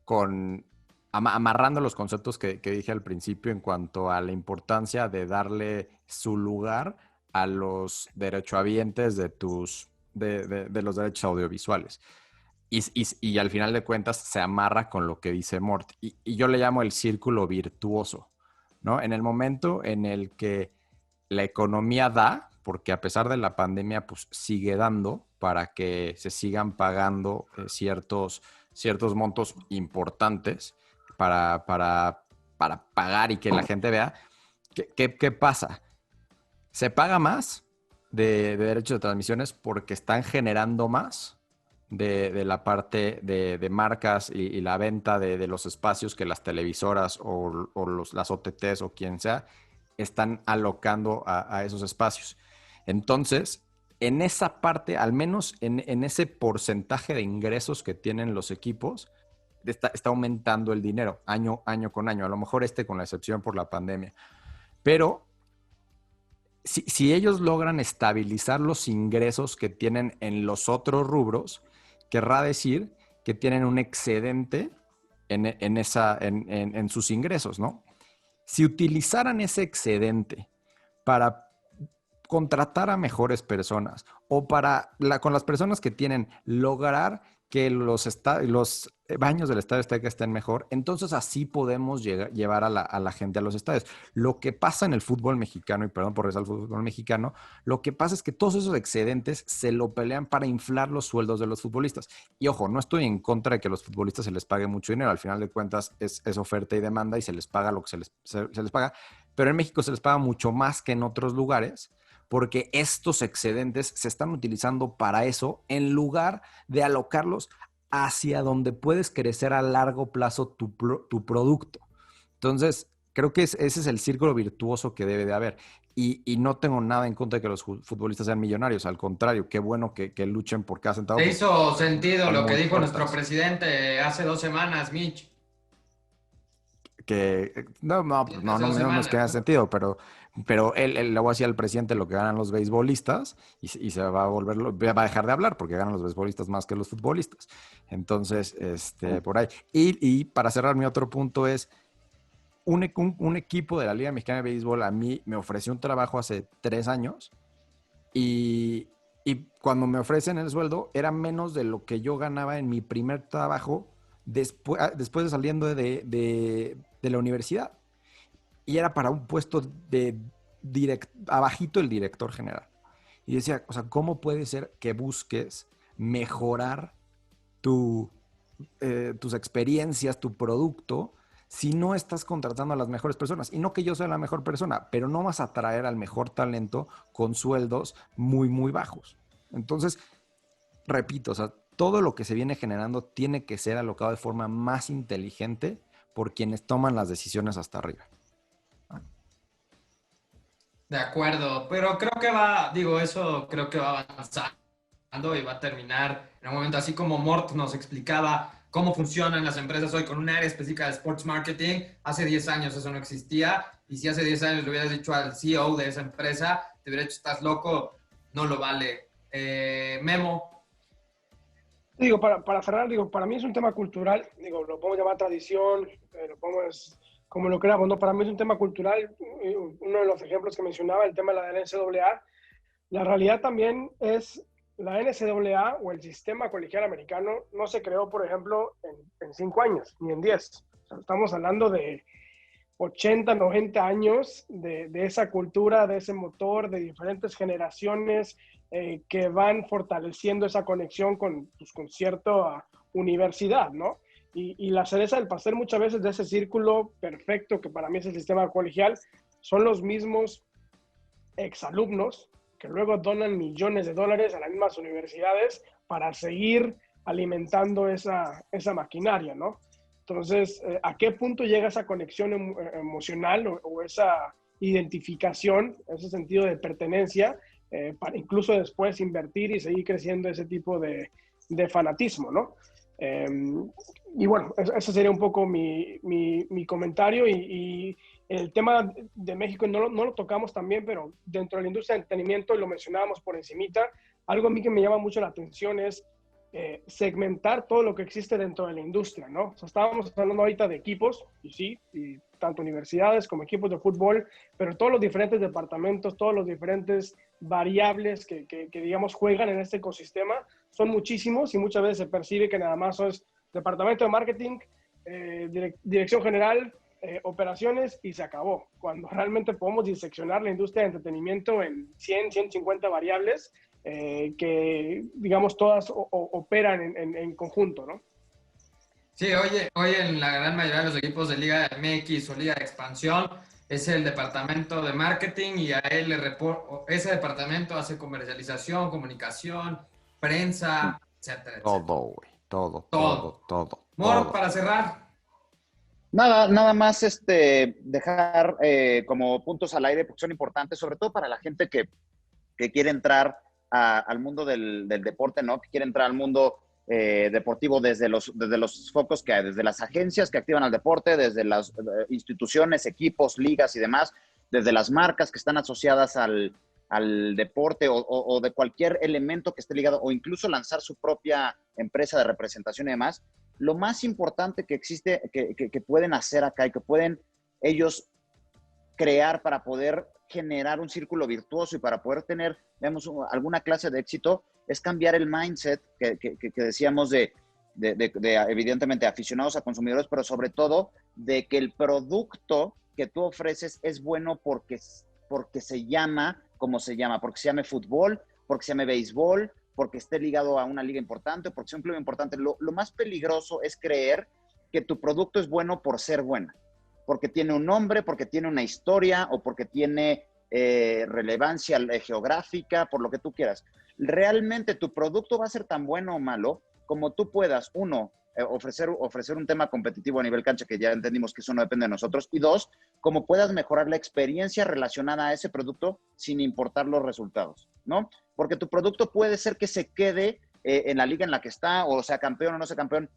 con amarrando los conceptos que dije al principio en cuanto a la importancia de darle su lugar a los derechohabientes de los derechos audiovisuales. Y al final de cuentas se amarra con lo que dice Mort. Y yo le llamo el círculo virtuoso, ¿no? En el momento en el que la economía da, porque a pesar de la pandemia, pues sigue dando para que se sigan pagando ciertos montos importantes para pagar y que la gente vea. ¿Qué pasa? Se paga más de derechos de transmisiones porque están generando más de la parte de marcas y la venta de los espacios que las televisoras o las OTTs o quien sea están alocando a esos espacios. Entonces, en esa parte, al menos en ese porcentaje de ingresos que tienen los equipos, está aumentando el dinero año con año. A lo mejor con la excepción por la pandemia. Pero si ellos logran estabilizar los ingresos que tienen en los otros rubros, querrá decir que tienen un excedente en sus ingresos, ¿no? Si utilizaran ese excedente para contratar a mejores personas o con las personas que tienen lograr que los baños del Estadio Azteca estén mejor, entonces así podemos llevar a la gente a los estadios. Lo que pasa en el fútbol mexicano, y perdón por rezar el fútbol mexicano, lo que pasa es que todos esos excedentes se lo pelean para inflar los sueldos de los futbolistas. Y ojo, no estoy en contra de que a los futbolistas se les pague mucho dinero, al final de cuentas es oferta y demanda y se les paga lo que se les paga, pero en México se les paga mucho más que en otros lugares porque estos excedentes se están utilizando para eso en lugar de alocarlos hacia donde puedes crecer a largo plazo tu producto. Entonces, creo que ese es el círculo virtuoso que debe de haber. Y no tengo nada en contra de que los futbolistas sean millonarios. Al contrario, qué bueno que luchen por cada centavo. Te hizo sentido lo que dijo cortas. nuestro presidente hace 2 semanas, Mitch. Que no es que haga sentido, pero él le voy a decir al presidente lo que ganan los beisbolistas y se va a dejar de hablar porque ganan los beisbolistas más que los futbolistas. Entonces, por ahí. Y para cerrar, mi otro punto es un equipo de la Liga Mexicana de Béisbol a mí me ofreció un trabajo hace 3 años y cuando me ofrecen el sueldo era menos de lo que yo ganaba en mi primer trabajo después de saliendo de la universidad. Y era para un puesto de abajito el director general. Y decía, o sea, ¿cómo puede ser que busques mejorar tus experiencias, tu producto, si no estás contratando a las mejores personas? Y no que yo sea la mejor persona, pero no vas a atraer al mejor talento con sueldos muy, muy bajos. Entonces, repito, o sea, todo lo que se viene generando tiene que ser alocado de forma más inteligente por quienes toman las decisiones hasta arriba. De acuerdo, pero creo que eso creo que va avanzando y va a terminar en un momento así como Mort nos explicaba cómo funcionan las empresas hoy con un área específica de sports marketing. Hace 10 años eso no existía y si hace 10 años le hubieras dicho al CEO de esa empresa, te hubiera dicho, estás loco, no lo vale. Memo. Digo, para cerrar, para mí es un tema cultural, lo podemos llamar tradición, lo podemos, como lo queramos, ¿no? Para mí es un tema cultural. Uno de los ejemplos que mencionaba, el tema de la NCAA, la realidad también es, la NCAA o el sistema colegial americano no se creó, por ejemplo, en 5 años, ni en 10. O sea, estamos hablando de 80, 90 años de esa cultura, de ese motor, de diferentes generaciones que van fortaleciendo esa conexión con cierta universidad, ¿no? Y la cereza del pastel muchas veces de ese círculo perfecto que para mí es el sistema colegial son los mismos exalumnos que luego donan millones de dólares a las mismas universidades para seguir alimentando esa maquinaria, ¿no? Entonces, ¿a qué punto llega esa conexión emocional o esa identificación, ese sentido de pertenencia, para incluso después invertir y seguir creciendo ese tipo de fanatismo, ¿no? Y bueno, ese sería un poco mi comentario y el tema de México no lo tocamos también, pero dentro de la industria del entretenimiento, y lo mencionábamos por encimita, algo a mí que me llama mucho la atención es segmentar todo lo que existe dentro de la industria, ¿no? O sea, estábamos hablando ahorita de equipos, y sí, y tanto universidades como equipos de fútbol, pero todos los diferentes departamentos, todos los diferentes variables que digamos, juegan en este ecosistema, son muchísimos y muchas veces se percibe que nada más es departamento de marketing, dirección general, operaciones y se acabó. Cuando realmente podemos diseccionar la industria de entretenimiento en 100, 150 variables que, digamos, todas operan en conjunto, ¿no? Sí, hoy en la gran mayoría de los equipos de Liga MX o Liga de Expansión es el departamento de marketing y a él ese departamento hace comercialización, comunicación, prensa, etcétera. Todo, güey. Todo. Mor, para cerrar. Nada más dejar como puntos al aire porque son importantes, sobre todo para la gente que quiere entrar al mundo del deporte, ¿no? Que quiere entrar al mundo deportivo desde los focos que hay, desde las agencias que activan al deporte, desde las instituciones, equipos, ligas y demás, desde las marcas que están asociadas al deporte o de cualquier elemento que esté ligado, o incluso lanzar su propia empresa de representación y demás. Lo más importante que existe, que pueden hacer acá y que pueden ellos crear para poder generar un círculo virtuoso y para poder tener, digamos, alguna clase de éxito, es cambiar el mindset que decíamos de evidentemente aficionados a consumidores, pero sobre todo de que el producto que tú ofreces es bueno porque se llama como se llama, porque se llame fútbol, porque se llame béisbol, porque esté ligado a una liga importante, porque sea un club importante. Lo más peligroso es creer que tu producto es bueno por ser bueno. porque tiene un nombre, porque tiene una historia o porque tiene relevancia geográfica, por lo que tú quieras. Realmente tu producto va a ser tan bueno o malo como tú puedas, uno, ofrecer un tema competitivo a nivel cancha, que ya entendimos que eso no depende de nosotros, y dos, como puedas mejorar la experiencia relacionada a ese producto sin importar los resultados, ¿no? Porque tu producto puede ser que se quede en la liga en la que está, o sea campeón o no sea campeón,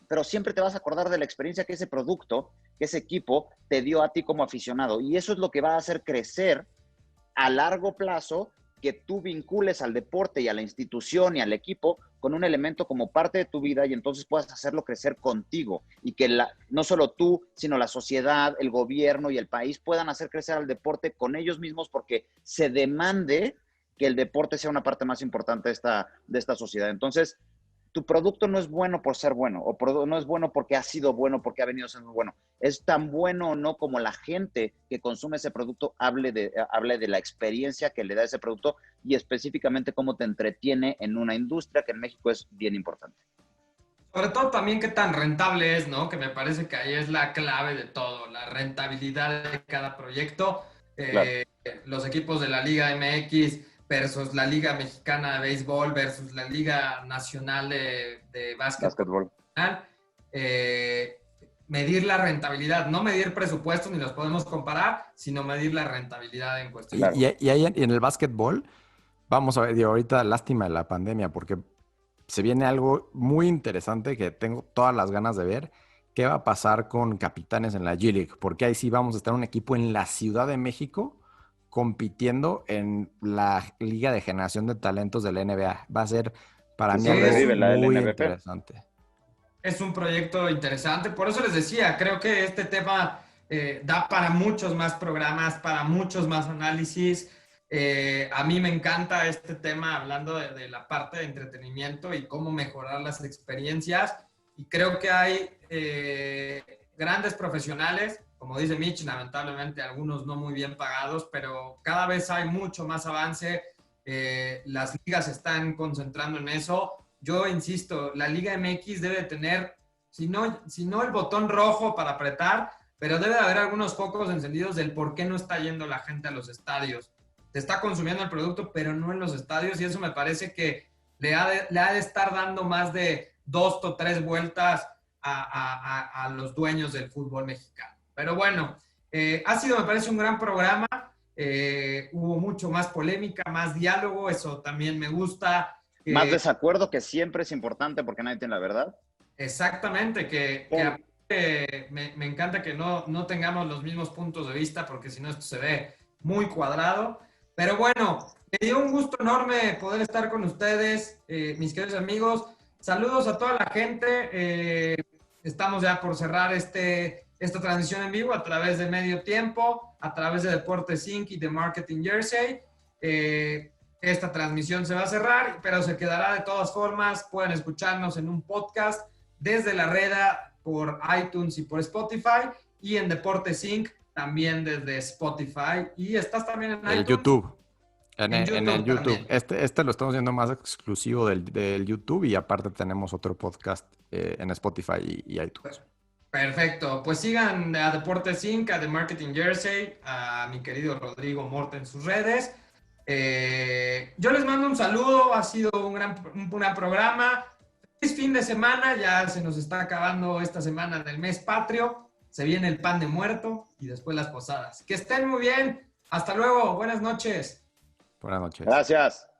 pero siempre te vas a acordar de la experiencia que ese producto, que ese equipo te dio a ti como aficionado, y eso es lo que va a hacer crecer a largo plazo, que tú vincules al deporte y a la institución y al equipo con un elemento como parte de tu vida, y entonces puedas hacerlo crecer contigo, y que no solo tú, sino la sociedad, el gobierno y el país puedan hacer crecer al deporte con ellos mismos, porque se demande que el deporte sea una parte más importante de esta sociedad. Entonces, tu producto no es bueno por ser bueno, o no es bueno porque ha sido bueno, porque ha venido siendo bueno. Es tan bueno o no como la gente que consume ese producto hable de la experiencia que le da ese producto, y específicamente cómo te entretiene en una industria que en México es bien importante. Sobre todo también qué tan rentable es, ¿no? Que me parece que ahí es la clave de todo, la rentabilidad de cada proyecto. Claro. Los equipos de la Liga MX versus la Liga Mexicana de Béisbol versus la Liga Nacional de Básquetbol. Medir la rentabilidad, no medir presupuestos ni los podemos comparar, sino medir la rentabilidad en cuestión. Claro. Y ahí en el básquetbol, vamos a ver, digo, ahorita lástima de la pandemia, porque se viene algo muy interesante que tengo todas las ganas de ver. ¿Qué va a pasar con Capitanes en la G-League? Porque ahí sí vamos a estar un equipo en la Ciudad de México compitiendo en la Liga de Generación de Talentos de la NBA. Va a ser para mí algo muy interesante. Es un proyecto interesante, por eso les decía, creo que este tema da para muchos más programas, para muchos más análisis. A mí me encanta este tema hablando de la parte de entretenimiento y cómo mejorar las experiencias, y creo que hay grandes profesionales, como dice Mitch, lamentablemente algunos no muy bien pagados, pero cada vez hay mucho más avance. Las ligas se están concentrando en eso. Yo insisto, la Liga MX debe tener, si no el botón rojo para apretar, pero debe haber algunos focos encendidos del por qué no está yendo la gente a los estadios. Se está consumiendo el producto, pero no en los estadios, y eso me parece que le ha de estar dando más de 2 o 3 vueltas a los dueños del fútbol mexicano. Pero bueno, ha sido, me parece, un gran programa. Hubo mucho más polémica, más diálogo, eso también me gusta. Más desacuerdo, que siempre es importante porque nadie tiene la verdad. Exactamente, me encanta que no tengamos los mismos puntos de vista, porque si no esto se ve muy cuadrado. Pero bueno, me dio un gusto enorme poder estar con ustedes, mis queridos amigos. Saludos a toda la gente. Estamos ya por cerrar esta transmisión en vivo a través de Medio Tiempo, a través de Deportes Inc. y de Marketing Jersey. Esta transmisión se va a cerrar, pero se quedará de todas formas. Pueden escucharnos en un podcast desde la Reda por iTunes y por Spotify, y en Deportes Inc. también desde Spotify. Y estás también en el iTunes. YouTube. En el YouTube. También. Este lo estamos haciendo más exclusivo del YouTube, y aparte tenemos otro podcast en Spotify y iTunes. Perfecto. Pues sigan a Deportes Inc., a The Marketing Jersey, a mi querido Rodrigo Morte en sus redes. Yo les mando un saludo, ha sido un gran programa. Feliz fin de semana, ya se nos está acabando esta semana del mes patrio, se viene el pan de muerto y después las posadas. Que estén muy bien, hasta luego, buenas noches. Buenas noches. Gracias.